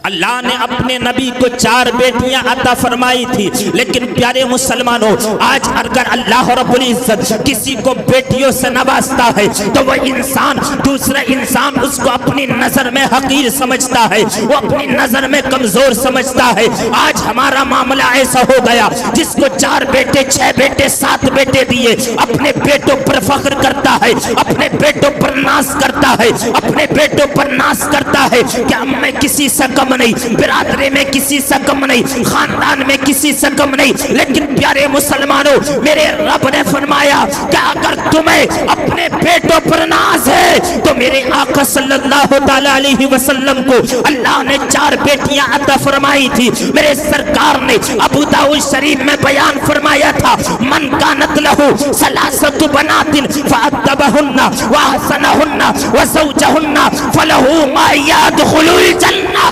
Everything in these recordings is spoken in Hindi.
अल्लाह ने अपने नबी को 4 बेटियां अता फरमाई थी, लेकिन प्यारे मुसलमानों, आज अगर अल्लाह रब्बुल इज्जत किसी को बेटियों से नवाजता है तो वह इंसान दूसरा इंसान उसको अपनी नजर में हकीर समझता है, वो अपनी नजर में कमजोर समझता है। आज हमारा मामला ऐसा हो गया, जिसको 4 बेटे 6 बेटे 7 बेटे दिए, अपने बेटों पर फख्र करता है, अपने बेटों पर नाज करता है, अपने बेटों पर नाज करता है कि मैं किसी से कम नहीं, बिरादरी में किसी से कम नहीं, खानदान में किसी से कम नहीं। लेकिन प्यारे मुसलमानों, मेरे रब ने फरमाया कि अगर तुम्हें अपने बेटों पर नाज है तो मेरे आका सल्लल्लाहु तआला अलैहि वसल्लम को अल्लाह ने 4 बेटियां अता फरमाई थी। मेरे सरकार ने अबू दाऊद शरीफ में बयान फरमाया था, मन कानत लहू सलासतु बनातिन फअतबहुन्ना व अहसनहुन्ना व ज़ौजहुन्ना फलहू मा यदखुलुल जन्नह।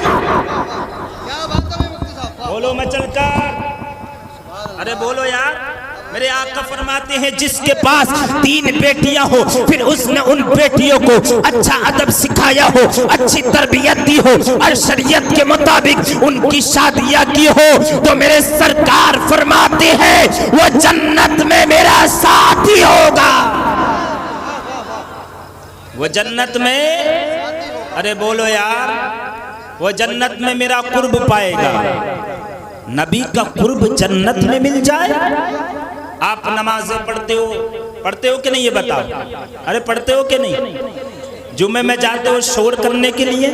बोलो मचलकर, अरे बोलो यार। मेरे आका फरमाते हैं, जिसके पास 3 बेटियां हो, फिर उसने उन बेटियों को अच्छा अदब सिखाया हो, अच्छी तरबियत दी हो और शरीयत के मुताबिक उनकी शादियां की हो, तो मेरे सरकार फरमाते हैं वो जन्नत में मेरा साथी होगा। वो जन्नत में, अरे बोलो यार, वो जन्नत में मेरा कुर्ब पाएगा। नबी का कुर्ब जन्नत में मिल जाए। आप नमाजें पढ़ते हो कि नहीं, ये बताओ। अरे पढ़ते हो कि नहीं? जुम्मे में जाते हो शोर करने के लिए,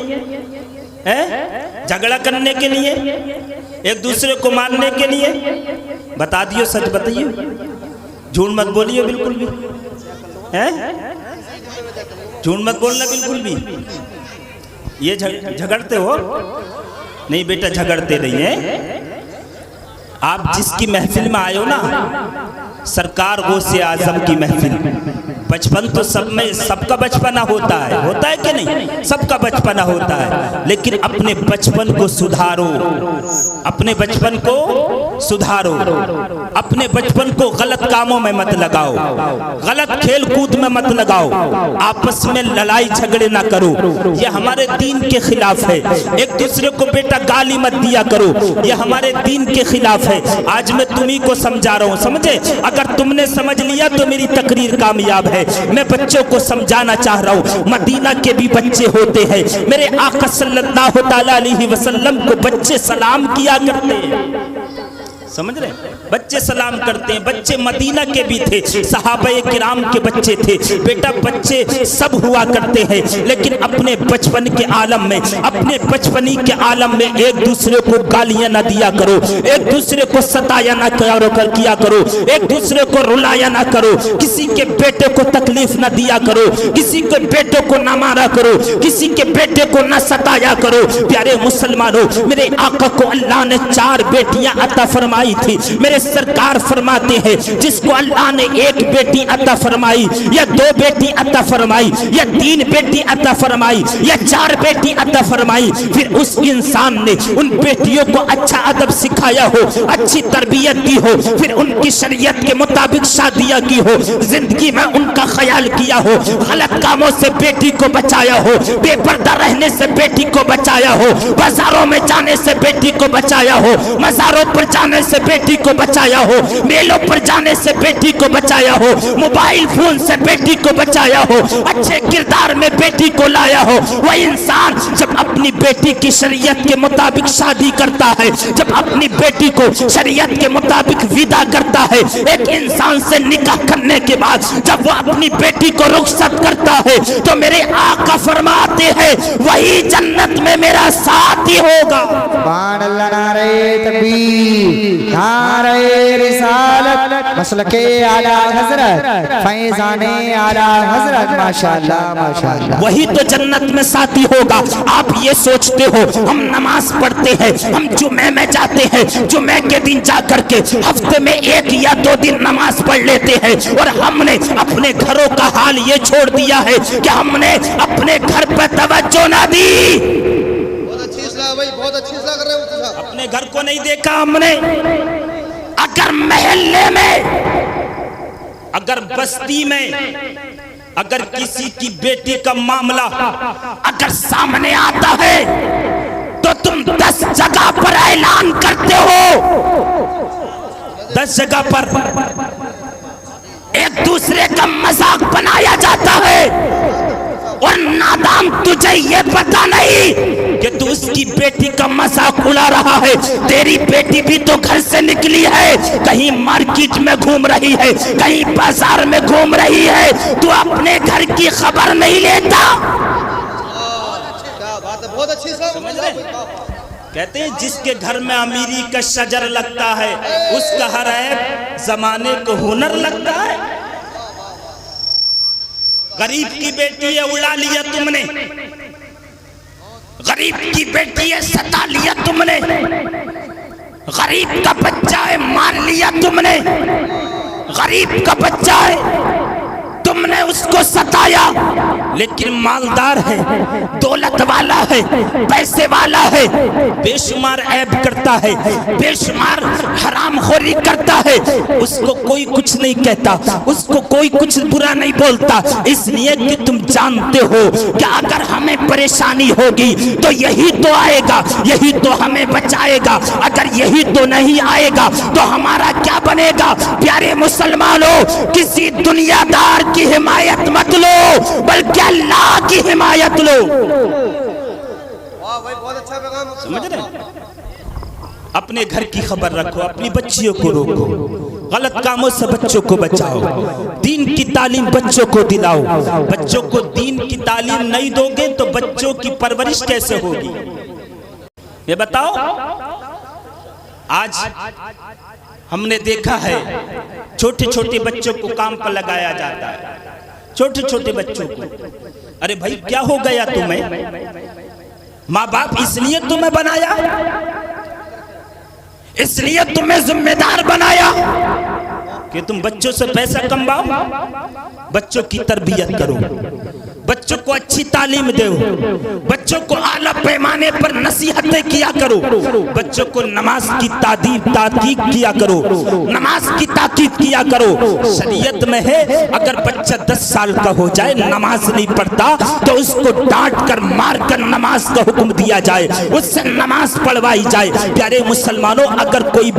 है झगड़ा करने के लिए, एक दूसरे को मारने के लिए? बता दियो, सच बताइए, झूठ मत बोलिए बिल्कुल भी, है झूठ मत बोलना बिल्कुल भी। ये झगड़ते हो? नहीं बेटा, झगड़ते नहीं है। आप जिसकी महफिल में आए हो ना, सरकार गौसे आजम की महफिल, बचपन तो सब में, सबका बचपना होता है कि नहीं? सबका बचपना होता है, लेकिन अपने बचपन को सुधारो, अपने बचपन को सुधारो, अपने बचपन को गलत कामों में मत लगाओ, गलत खेल कूद में मत लगाओ, आपस में लड़ाई झगड़े ना करो, ये हमारे दीन के खिलाफ है। एक दूसरे को बेटा गाली मत दिया करो, ये हमारे दीन के खिलाफ है। आज मैं तुम्ही को समझा रहा हूँ, समझे? अगर तुमने समझ लिया तो मेरी तकरीर कामयाब है। मैं बच्चों को समझाना चाह रहा हूँ, मदीना के भी बच्चे होते हैं। मेरे आका सल्लल्लाहु तआला अलैहि वसल्लम को बच्चे सलाम किया करते हैं, समझ रहे? बच्चे सलाम करते हैं। बच्चे मदीना के भी थे, सहाबाए किराम के बच्चे थे। बेटा बच्चे सब हुआ करते हैं, लेकिन अपने बचपन के आलम में, अपने बचपनी के आलम में एक दूसरे को गालियां ना दिया करो, एक दूसरे को सताया ना किया करो, एक दूसरे को रुलाया ना करो, किसी के बेटे को तकलीफ ना दिया करो, किसी के बेटे को ना मारा करो, किसी के बेटे को ना सताया करो। प्यारे मुसलमानों, मेरे आका को अल्लाह ने 4 बेटियां अता फरमाई थी। मेरे सरकार फरमाते हैं, जिसको अल्लाह ने 1 बेटी अता फरमाई या 2 बेटी अता फरमाई या 3 बेटी अता फरमाई या 4 बेटी अता फरमाई, फिर उस इंसान ने उन बेटियों को अच्छा अदब सिखाया हो, अच्छी तरबियत दी हो, फिर उनकी शरीयत के मुताबिक शादियां की हो, जिंदगी में उनका ख्याल किया हो, गलत कामों से बेटी को बचाया हो, बेपर्दा रहने से बेटी को बचाया हो, बाजारों में जाने से बेटी को बचाया हो, मज़ारों पर जाने से बेटी को बचाया हो, मेलों पर जाने से बेटी को बचाया हो, मोबाइल फोन से बेटी को बचाया हो, अच्छे किरदार में बेटी को लाया हो। वह इंसान जब अपनी बेटी की शरीयत के मुताबिक शादी करता है, जब अपनी बेटी को शरीयत के मुताबिक विदा करता है, एक इंसान से निकाह करने के बाद जब वह अपनी बेटी को रुखसत करता है, तो मेरे आका फरमाते हैं वही जन्नत में मेरा साथी होगा। रिसालत मसलके आला हजरत फैज़ाने आला हजरत, माशाअल्लाह माशाअल्लाह। वही तो जन्नत में साथी होगा। आप ये सोचते हो हम नमाज पढ़ते हैं, हम जुमे में जाते हैं, जुमे के दिन जाकर के हफ्ते में 1 या 2 दिन नमाज पढ़ लेते हैं, और हमने अपने घरों का हाल ये छोड़ दिया है कि हमने अपने घर पर तवज्जो ना दी। बहुत अच्छी सलाह कर रहे हो, अपने घर को नहीं देखा हमने। अगर महल्ले में, अगर बस्ती में, अगर किसी की बेटी का मामला अगर सामने आता है तो तुम एहसान करते हो। 10 जगह पर एक दूसरे का मजाक बनाया जाता है और नादान तुझे ये पता नहीं कि तू उसकी बेटी का मजाक उड़ा रहा है। तेरी बेटी भी तो घर से निकली है, कहीं मार्केट में घूम रही है, कहीं बाजार में घूम रही है, तू अपने घर की खबर नहीं लेता। क्या बात है, बहुत अच्छी समझ रहे। कहते हैं जिसके घर में अमीरी का शजर लगता है उसका हर ऐब जमाने को हुनर लगता है। गरीब की बेटी है उड़ा लिया तुमने, गरीब की बेटी है सता लिया तुमने, गरीब का बच्चा है मान लिया तुमने, गरीब का बच्चा है तुमने उसको सताया, लेकिन मालदार है, दौलत वाला है, पैसे वाला है, बेशुमार ऐब करता है, बेशुमार हरामखोरी करता है, उसको कोई कुछ नहीं कहता, उसको कोई कुछ बुरा नहीं बोलता, इसलिए कि तुम जानते हो कि अगर हमें परेशानी होगी तो यही तो आएगा, यही तो हमें बचाएगा, अगर यही तो नहीं आएगा तो हमारा क्या बनेगा। प्यारे मुसलमानों, किसी दुनियादार की हिमायत मत लो बल्कि अल्लाह की हिमायत लो। वाह भाई, बहुत अच्छा पैगाम। समझ रहे? अपने घर की खबर रखो, अपनी बच्चियों को रोको, गलत कामों से बच्चों को बचाओ, दीन की तालीम बच्चों को दिलाओ। बच्चों को दीन की तालीम नहीं दोगे तो बच्चों की परवरिश कैसे होगी ये बताओ। आज हमने देखा है छोटे छोटे बच्चों को काम पर लगाया जाता है, छोटे छोटे बच्चों को। अरे भाई क्या हो गया तुम्हें? माँ बाप इसलिए तुम्हें बनाया, इसलिए तुम्हें जिम्मेदार बनाया कि तुम बच्चों से पैसा कमाओ, बच्चों की तरबियत करो, बच्चों को अच्छी तालीम दो, बच्चों को आला पैमाने पर नसीहतें किया करो, बच्चों को नमाज की ताकीद किया करो, नमाज की ताकीद किया करो। शरीयत में है अगर बच्चा 10 साल का हो जाए नमाज नहीं पढ़ता तो उसको डांट कर मार कर नमाज का हुक्म दिया जाए, उससे नमाज पढ़वाई जाए। प्यारे मुसलमानों, अगर कोई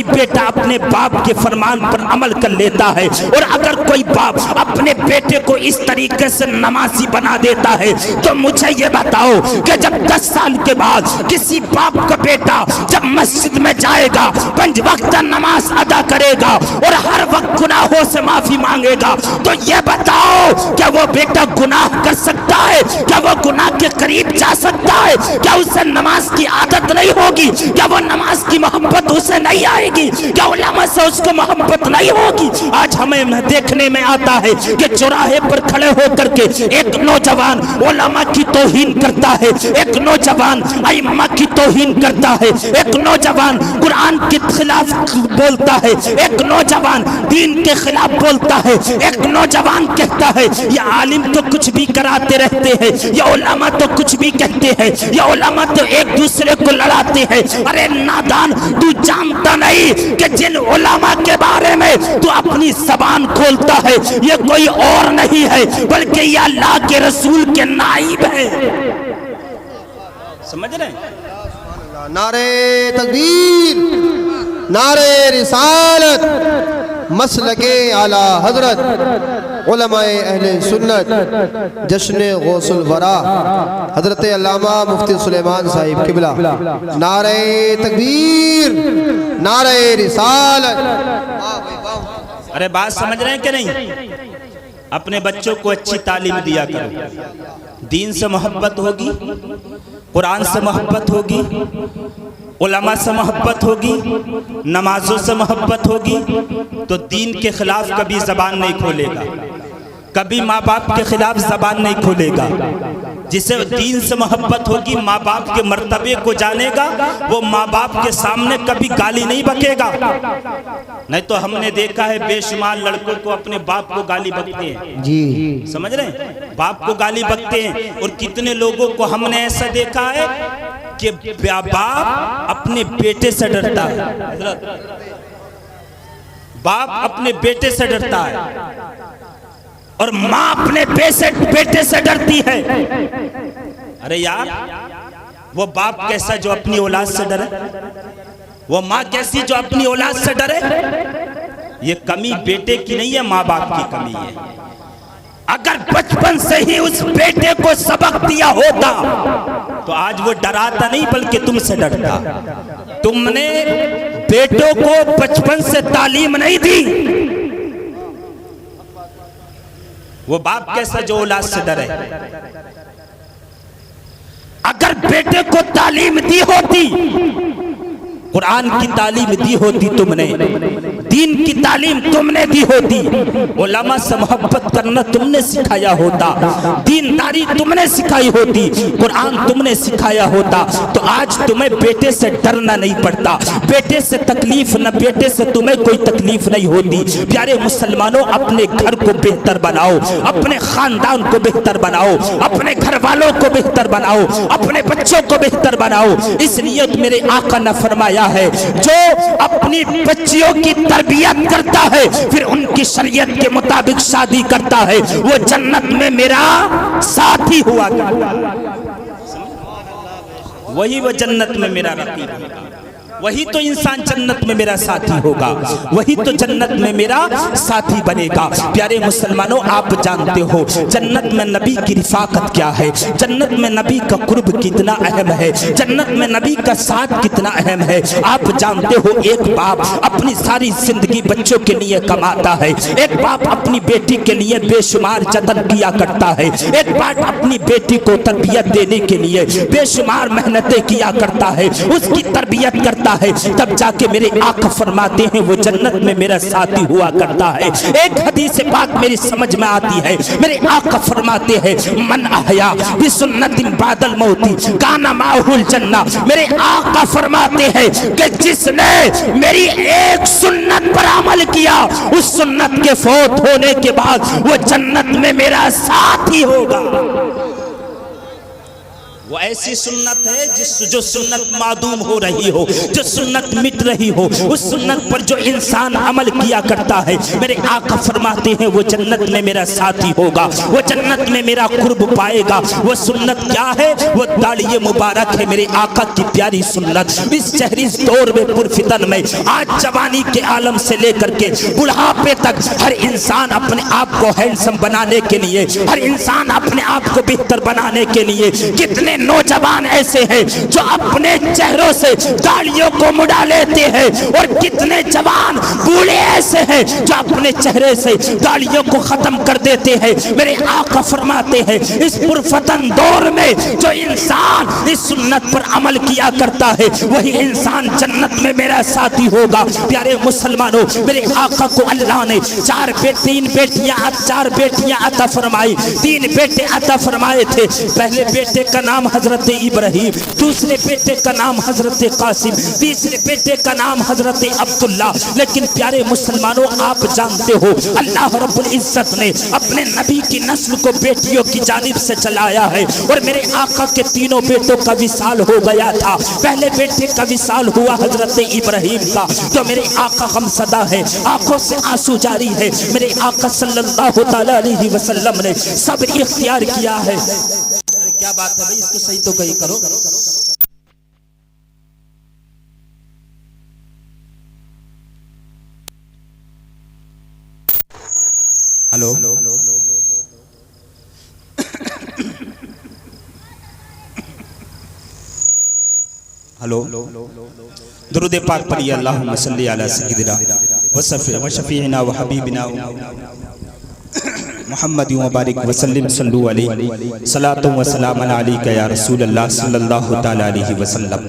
बेटा अपने बाप के फरमान पर अमल कर लेता है और अगर कोई बाप अपने बेटे को इस तरीके से नमाजी बना देता है तो मुझे ये बताओ कि जब 10 साल के बाद किसी बाप का बेटा जब मस्जिद में जाएगा, 5 वक्त नमाज अदा करेगा और हर वक्त गुनाहों से माफी मांगेगा, तो ये बताओ क्या वो बेटा गुनाह कर सकता है? क्या वो गुनाह के करीब जा सकता है? क्या उसे नमाज की आदत नहीं होगी? क्या वो नमाज की मोहब्बत उसे नहीं आएगी? क्या उलमा से उसको मोहब्बत नहीं होगी? आज हमें देखने में आता है कि चौराहे पर खड़े हो करके एक नौजवान उलमा की तौहीन करता है, एक नौजवान अइम्मा की तौहीन करता है, एक नौजवान कुरान के खिलाफ बोलता है, एक नौजवान दीन के खिलाफ बोलता है, एक नौजवान कहता है ये आलिम तो कुछ भी कराते रहते हैं, ये उलमा तो कुछ भी कहते हैं, ये उलमा तो एक दूसरे को लड़ाते हैं। अरे नादान, तू जानता नहीं कि जिन उलमा के बारे में तू अपनी जबान खोलता है ये कोई और नहीं है बल्कि ये अल्लाह के रसूल के नाइब है। समझ रहे? नारे तकबीर, नारे रिसालत, मसलके आला हजरत उलमाए अहले सुन्नत जश्न गौसुल वरा हजरत अल्लामा मुफ्ती सुलेमान साहिब किबला। नारे तकबीर, नारे रिसालत। अरे बात समझ रहे हैं कि नहीं? अपने बच्चों को अच्छी तालीम दिया करो, दीन से मोहब्बत होगी, कुरान से मोहब्बत होगी, उलमा से मोहब्बत होगी, नमाजों से मोहब्बत होगी तो दीन के खिलाफ कभी जबान नहीं खोलेगा, कभी माँ बाप के खिलाफ जबान नहीं खोलेगा। जिसे दीन से मोहब्बत होगी, माँ बाप के मर्तबे को जानेगा, वो माँ बाप के सामने कभी गाली नहीं बकेगा। नहीं तो हमने देखा है बेशुमार लड़कों को अपने बाप को गाली बकते हैं जी, समझ रहे हैं? बाप को गाली बकते हैं। और कितने लोगों को हमने ऐसा देखा है कि बाप अपने बेटे से डरता है, बाप अपने बेटे से डरता है और माँ अपने बेटे से डरती है। अरे यार, वो बाप कैसा जो अपनी औलाद से डरे, वो माँ कैसी जो अपनी औलाद से डरे। ये कमी बेटे की नहीं है, माँ बाप की कमी है। अगर बचपन से ही उस बेटे को सबक दिया होता तो आज वो डराता नहीं बल्कि तुमसे डरता। तुमने बेटों को बचपन से तालीम नहीं दी। वो बाप कैसा जो औलाद से डरे। अगर बेटे को तालीम दी होती, कुरान की तालीम दी होती तुमने, दीन की तालीम तुमने दी होती, उलमा से मोहब्बत करना तुमने सिखाया होता, दीनदारी तुमने सिखाई होती, कुरान तुमने सिखाया होता, तो आज तुम्हें बेटे से डरना नहीं पड़ता। बेटे से तकलीफ न, बेटे से तुम्हें कोई तकलीफ नहीं होती। प्यारे मुसलमानों, अपने घर को बेहतर बनाओ, अपने खानदान को बेहतर बनाओ, अपने घर वालों को बेहतर बनाओ, अपने बच्चों को बेहतर बनाओ। इसलिए मेरे आका ने फरमाया है, जो अपनी बच्चियों की तरबियत करता है फिर उनकी शरीयत के मुताबिक शादी करता है, वो जन्नत में मेरा साथी हुआ करता है। वही वो जन्नत में मेरा रकीब होगा, वही तो इंसान जन्नत में मेरा साथी होगा, वही तो जन्नत में मेरा साथी बनेगा। प्यारे मुसलमानों, आप जानते हो जन्नत में नबी की रिफाकत क्या है, जन्नत में नबी का कुर्ब कितना अहम है, जन्नत में नबी का साथ कितना अहम है। आप जानते हो एक बाप अपनी सारी जिंदगी बच्चों के लिए कमाता है, एक बाप अपनी बेटी के लिए बेशुमार जतन किया करता है, एक बाप अपनी बेटी को तरबियत देने के लिए बेशुमार मेहनतें किया करता है, उसकी तरबियत करता है, तब जाके मेरे आका फरमाते हैं वो जन्नत में मेरा साथी हुआ करता है। एक हदीस बात मेरी समझ में आती है, मेरे आका फरमाते हैं मन अहया बिसुन्नतिन बादल मौती काना माहुल जन्ना। मेरे आका फरमाते हैं कि जिसने मेरी एक सुन्नत पर अमल किया, उस सुन्नत के फौत होने के बाद वो जन्नत में मेरा साथी होगा। वो ऐसी सुन्नत है जो सुन्नत मादूम हो रही हो, जो सुन्नत मिट रही हो, उस सुन्नत पर जो इंसान अमल किया करता है, मेरे आका फरमाते हैं वो जन्नत में मेरा साथी होगा, वो जन्नत में मेरा कुर्ब पाएगा। वो सुन्नत क्या है? वो दाढ़ी मुबारक है, मेरे आका की प्यारी सुन्नत। इस शहरी दौर में पुरफितन में आज जवानी के आलम से लेकर के बुढ़ापे तक हर इंसान अपने आप को हैंडसम बनाने के लिए, हर इंसान अपने आप को बेहतर बनाने के लिए, कितने नौजवान ऐसे हैं जो अपने चेहरों से दाढ़ियों को मुड़ा लेते हैं, और कितने जवान बूढ़े ऐसे हैं जो अपने चेहरे से दाढ़ियों को खत्म कर देते हैं। मेरे आका फरमाते हैं इस पुरफतन दौर में जो इंसान इस सुन्नत पर अमल किया करता है, वही इंसान जन्नत में मेरा साथी होगा। प्यारे मुसलमानों, मेरे आका को अल्लाह ने चार बेटियां अता फरमाई, 3 बेटे अता फरमाए थे। पहले बेटे का नाम हजरत इब्राहिम, दूसरे बेटे का नाम हजरत कासिम, तीसरे बेटे का नाम हजरत अब्दुल्ला। लेकिन प्यारे मुसलमानों, आप जानते हो अल्लाह रब्बुल इज्जत ने अपने नबी की नस्ल को बेटियों की जानिब से चलाया है, और मेरे आका के तीनों बेटों का विसाल हो गया था। पहले बेटे का विसाल हुआ हजरत इब्राहिम का, तो मेरे आका गमसदा है, आंखों से आंसू जारी है। मेरे आका सल्लल्लाहु तआला अलैहि वसल्लम ने सब्र इख्तियार किया है। क्या बात है भाई, इसको सही तो कहीं करो। हेलो हेलो, दुरूद पाक पढ़िए, अल्लाहुम्मा सल्ली अला सय्यिदिना व शफीइना व हबीबिना मुहम्मद व बारिक वसल्लम सल्लु अलैहि सलातु व सलाम अलैका या रसूल अल्लाह सल्लल्लाहु तआला अलैहि वसल्लम।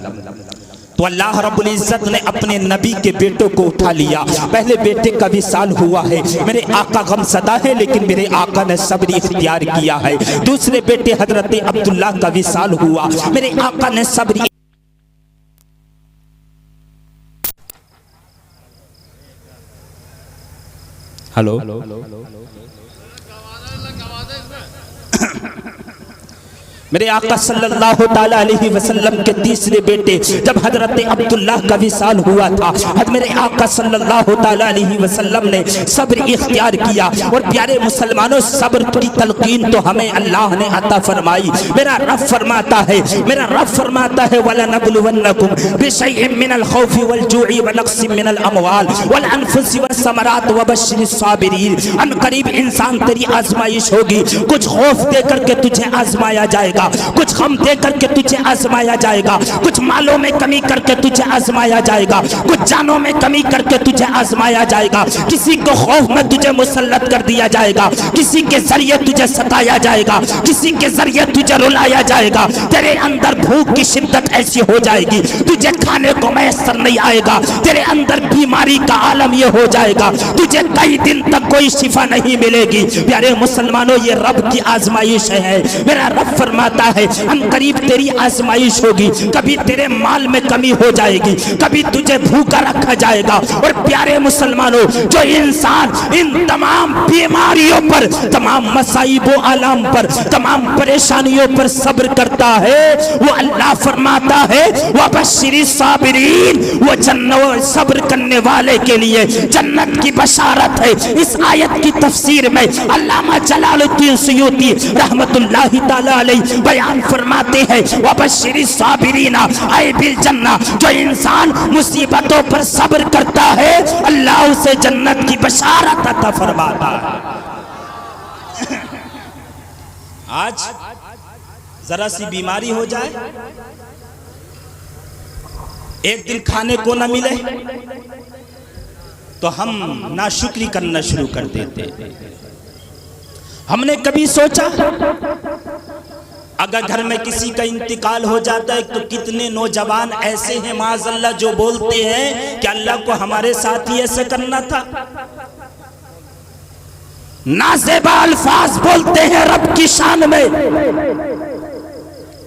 तो अल्लाह रब्बुल इज्जत ने अपने नबी के बेटों को उठा लिया। पहले बेटे का विसाल हुआ है, मेरे आका गमसदा है, लेकिन मेरे आका ने सब्र इख्तियार किया है। दूसरे बेटे हजरत अब्दुल्ला का विसाल हुआ, मेरे आका ने सब्र। हेलो, मेरे आका सल्लल्लाहु ताला अलैहि वसल्लम के तीसरे बेटे जब हजरत अब्दुल्लाह का विसाल हुआ था, मेरे आका सल्लल्लाहु ताला अलैहि वसल्लम ने सब्र इख्तियार किया। और प्यारे मुसलमानों, सब्र की तलकीन तो हमें अल्लाह ने अता फरमाई। मेरा रब फरमाता है वला नबलुवन्नकुम बिशैइन मिनल खौफि वल जुइ व नक्सिम मिनल अमवाल वल अनफुसि वस समरात व बश्शिरिस साबिरीन। अन करीब इंसान तेरी आजमाइश होगी, कुछ खौफ देकर के तुझे आजमाया जाएगा, कुछ गम दे करके तुझे आजमाया जाएगा, कुछ मालों में कमी करके तुझे आजमाया जाएगा, कुछ जानों में कमी करके तुझे आजमाया जाएगा। किसी को खौफ में तुझे मुसल्लत कर दिया जाएगा, किसी के जरिए तुझे सताया जाएगा, किसी के जरिए तुझे रुलाया जाएगा। तेरे अंदर भूख की शिद्दत ऐसी हो जाएगी तुझे खाने को मैसर नहीं आएगा, तेरे अंदर बीमारी का आलम ये हो जाएगा, तुझे कई दिन तक कोई शिफा नहीं मिलेगी। प्यारे मुसलमानों, ये रब की आजमाइश है। मेरा रब फरमाता है अनकरीब तेरी आजमाइश होगी, कभी तेरे माल में कमी हो जाएगी, कभी तुझे भूखा रखा जाएगा। और प्यारे मुसलमानों, जो इंसान इन तमाम बीमारियों पर, तमाम मसाइबो आलम पर, तमाम परेशानियों पर सब्र करता है, वो अल्लाह फरमाता है वह बश्शिरी साबिरीन, वो जन्नत सब्र करने वाले के लिए जन्नत की बशारत है। इस आयत की तफसीर में अल्लामा जलालुद्दीन सुयूती रहमतुल्लाहि ताला अलैहि बयान फरमाते हैं वबश्शिरी साबिरीना ऐ बिल जन्ना, जो इंसान मुसीबतों पर सब्र करता है अल्लाह उसे जन्नत की बशारत अता फरमाता है। आज जरा सी बीमारी हो जाए, एक दिन खाने को न मिले तो हम नाशुक्री करना शुरू कर देते। हमने कभी सोचा अगर घर में किसी का इंतकाल हो जाता है तो कितने नौजवान ऐसे हैं माज़अल्लाह जो बोलते हैं कि अल्लाह को हमारे साथ ही ऐसे करना था। नाज़ेबा अल्फाज बोलते हैं रब की शान में।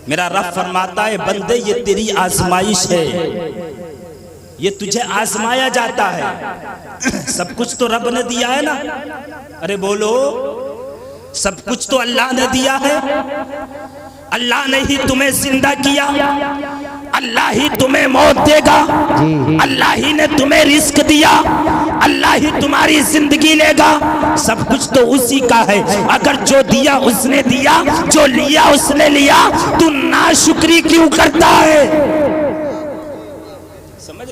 मेरा रब फरमाता है बंदे ये तेरी आजमाइश है, ये तुझे आजमाया जाता है। सब कुछ तो रब ने दिया है ना, अरे बोलो, सब कुछ तो अल्लाह ने दिया है। अल्लाह ने ही तुम्हें जिंदा किया, अल्लाह ही तुम्हें मौत देगा, अल्लाह ही ने तुम्हें रिस्क दिया, अल्लाह ही तुम्हारी जिंदगी लेगा। सब कुछ तो उसी का है। अगर जो दिया उसने दिया, जो लिया उसने लिया, तू नाशुक्री क्यों करता है? समझ,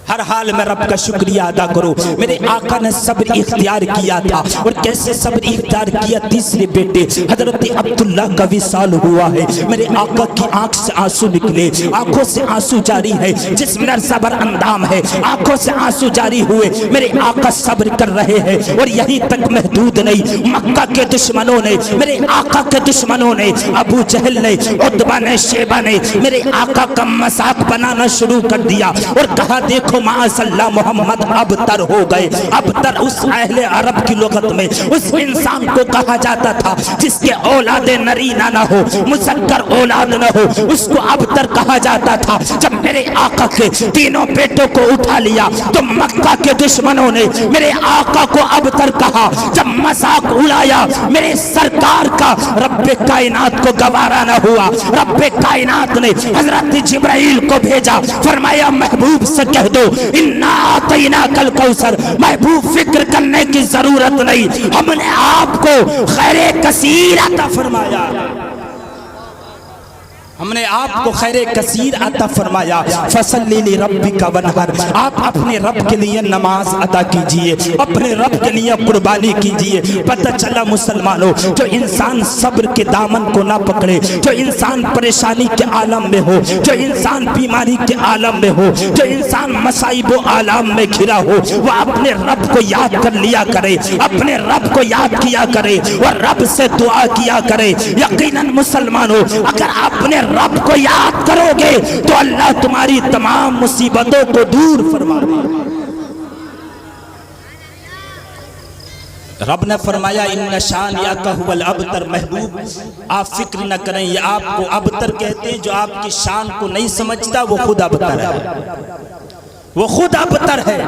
हर हाल में रब का शुक्रिया अदा करो। मेरे आका ने सब्र इख्तियार किया था, और कैसे सब्र इख्तियार किया? तीसरे बेटे हजरत अब्दुल्लाह का विसाल हुआ है। मेरे आका की आंख से आंसू निकले, आंखों से आंसू जारी है, जिस्म सबर अंदाम है, आंखों से आंसू जारी हुए। मेरे आका सब्र कर रहे हैं, और यहीं तक महदूद नहीं, मक्का के दुश्मनों ने, मेरे आका के दुश्मनों ने, अबू जहल ने, उतबा ने, शेबा ने मेरे आका का मजाक बनाना शुरू कर दिया और कहा देखो माशअल्लाह मोहम्मद अबतर हो गए। अबतर उस अहले अरब की लुगत में उस इंसान को कहा जाता था जिसके औलादे नरीना ना हो, मुसक्कर औलाद न हो, उसको अबतर कहा जाता था। जब मेरे आका के तीनों बेटों को उठा लिया तो मक्का के दुश्मनों ने मेरे आका को अबतर कहा। जब मजाक उड़ाया मेरे सरकार का, रब्बे कायनात को गवारा न हुआ। रब्बे कायनात ने हजरत जिब्राइल को भेजा, फरमाया महबूब से कह दो इन्ना आतैना कल कौसर, महबूब फिक्र करने की जरूरत नहीं, हमने आपको खैरे कसीर अता फरमाया, हमने आपको खैरे कसीर अता फरमाया। फसल्ली li रब्बिका वनहर, आप अपने रब के लिए नमाज अदा कीजिए, अपने रब के लिए कुर्बानी कीजिए। पता चला मुसलमानों, जो इंसान सब्र के दामन को ना पकड़े, जो इंसान परेशानी के आलम में हो, जो इंसान बीमारी के आलम में हो, जो इंसान मसाइबो आलम में घिरा हो, वह अपने रब को याद कर लिया करे, अपने रब को याद किया करे और रब से दुआ किया करे। यकीनन मुसलमानों, अगर आपने रब को याद करोगे तो अल्लाह तुम्हारी तमाम मुसीबतों को दूर फरमा देगा। रब ने फरमाया इन्ना शान या कहवल अबतर, महबूब आप फिक्र न करें, ये आपको अबतर कहते हैं, जो आपकी शान को नहीं समझता वो खुद अबतर है। वो खुद अबतर है।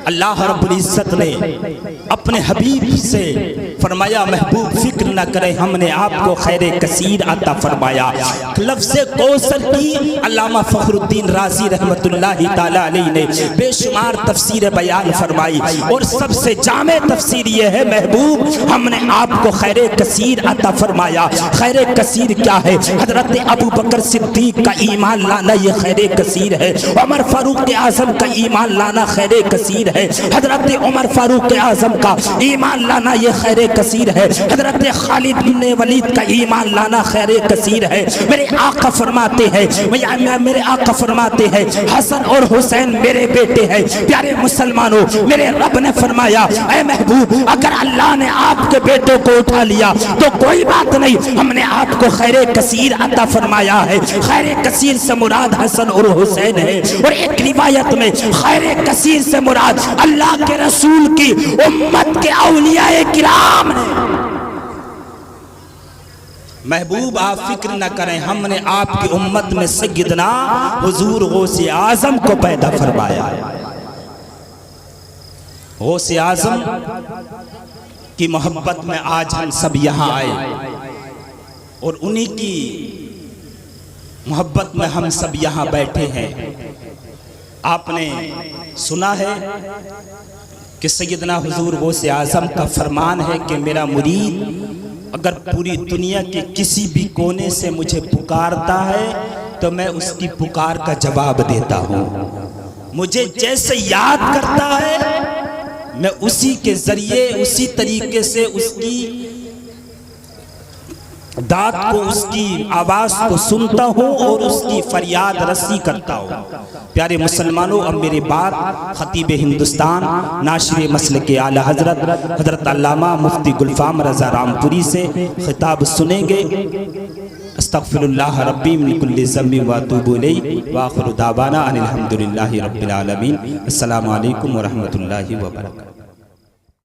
अल्लाह रब्बुल इज्जत ने अपने हबीब से फरमाया महबूब फिक्र न करें, हमने आपको खैर कसीर अता फरमाया। लफ्ज़े कौसर की अल्लामा फखरुद्दीन राजी रहमतुल्लाहि ताला अलैहि ने बेशुमार तफसीर बयान फरमाई और सबसे जामे तफसीर ये है महबूब हमने आपको खैर कसीर अता फरमाया। खैर कसीर क्या है? हजरत अबू बकर सिद्दीक का ईमान लाना ये खैर कसीर है। उमर फारूक आजम का ईमान लाना खैर कसीर है। हजरत उमर फारूक आजम का ईमान लाना ये खैर कसीर है। हजरत खालिद बिन वलीद का ईमान लाना खैर कसीर है। मेरे आका फरमाते हैं, मेरे आका फरमाते हैं हसन और हुसैन मेरे बेटे हैं। प्यारे मुसलमानों, मेरे रब ने फरमाया ऐ महबूब अगर अल्लाह ने आपके बेटों को उठा लिया तो कोई बात नहीं, हमने आपको खैर कसीर अता फरमाया है। खैर कसीर से मुराद हसन और हुसैन है। और एक रिवायत में खैर कसीर से मुराद अल्लाह के रसूल की उम्मत के औलियाए किराम है। महबूब आप फिक्र न करें, हमने आपकी उम्मत में सैयदना हुजूर गौसे आजम को पैदा फरमाया। गौसे आजम की मोहब्बत में आज हम सब यहाँ आए और उन्हीं की मोहब्बत में हम सब यहाँ बैठे हैं। आपने सुना है कि सैयदना हुजूर गौसे आजम का फरमान है कि मेरा मुरीद अगर पूरी दुनिया के किसी भी कोने से मुझे पुकारता है तो मैं उसकी पुकार का जवाब देता हूँ। मुझे जैसे याद करता है मैं उसी के जरिए उसी तरीके से उसकी दात को उसकी आवाज को सुनता हूँ और उसकी फरियाद रसी करता हूँ। प्यारे मुसलमानों, अब मेरी बात खतीब हिंदुस्तान नाशिर मसल के आला हजरत अल्लामा मुफ्ती गुलफाम रजा रामपुरी से खिताब सुनेंगे। अस्तगफिरुल्लाह रब्बी मिन कुल्लि ज़म्बिन व अतूबु इलैहि व आखिरु दावाना अनिल हम्दुलिल्लाहि रब्बिल आलमीन। अस्सलामु अलैकुम व रहमतुल्लाहि व बरकातुहू।